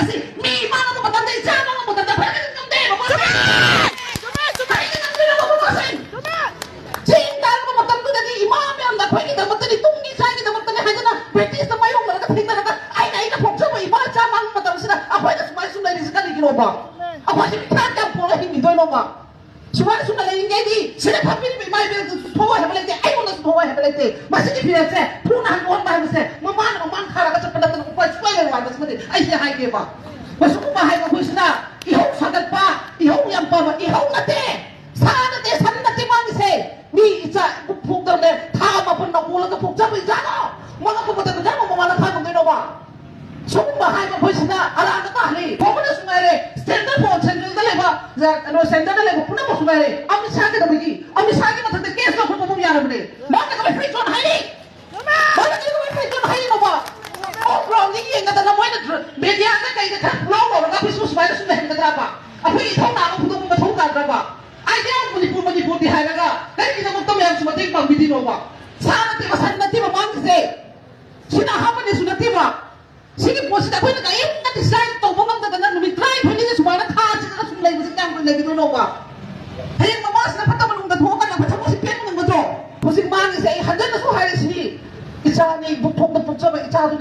สิมีมาแล้วก็ตอนได้จ้ามาแล้วก็ตอนได้เพื่อนกันเด้มาบอกสิใครกันนั่งด้วยมาบอกสิชิงกันมาตอนก็ได้อิหม่ามเนี่ยนะเพื่อนกันมาตอนนี้ตุ้งนี่ใช่กันมาตอนนี้ให้กันนะเพื่อนที่สมัยลงมาแล้วก็ทิ้งกันนะไอ้ไหนนะผมชอบอิหม่ามจ้ามามาตอนนี้นะเอาไปจะสมัยสุดเลยนี่สักนิดนึงบ้างเอาไปจะทานกันพอแล้วหิมีด้วยน้องบ้างSuara sudah lain jadi, sudah papi ni mai ber tuwa ha belete, ai mo tuwa ha belete. Masih di pira se, puna ngon mai se, maman khara ka pada tan upai suai le wa semati. Ai se hai ke ba. Masuk ku hai ka husna, ihau sagat pa, ihau yang pa, ihau ngate. Sana te sanna te mang se. Ni icha phuk dar le, tha ma pun na mula ka phuk ja bai ja no. Mala ko bata ja mo mala tha ko de no ba. Sumba hai ka husna, ala ka ta ni. Pokona sumare, standard phone standard le ba. No standard le puna mo sumare. Ami sa ke da bagi. Ami sa ke na ta case ko ko mo yara bne. Ma ka ba free zone hai ni. Ma ka ba free zone hai no ba. Oh wrong ni yang kata na mo na media na kai ka lo lo ka pisu sumare sumare ka da ba. Apu I thong na ko pu mo thong ka da ba. Ai dia mo ni pu di hai ga. Kai ki na mo tom yang sumate pa bidi no ba. Sa na te ba san na te ba mang se. Sina ha pa ni sunati ba. Sige po sila ko na kayo na design to mo ngam da na try ko ni sumara tha sila sumlay mo sa ko lagi no ba. Hayang mamas na pata man ungad ho ka na pata mo si pen mo ngado. Ko si man sa 100 na so hari sini. Isa ni buktok na putsa ba ita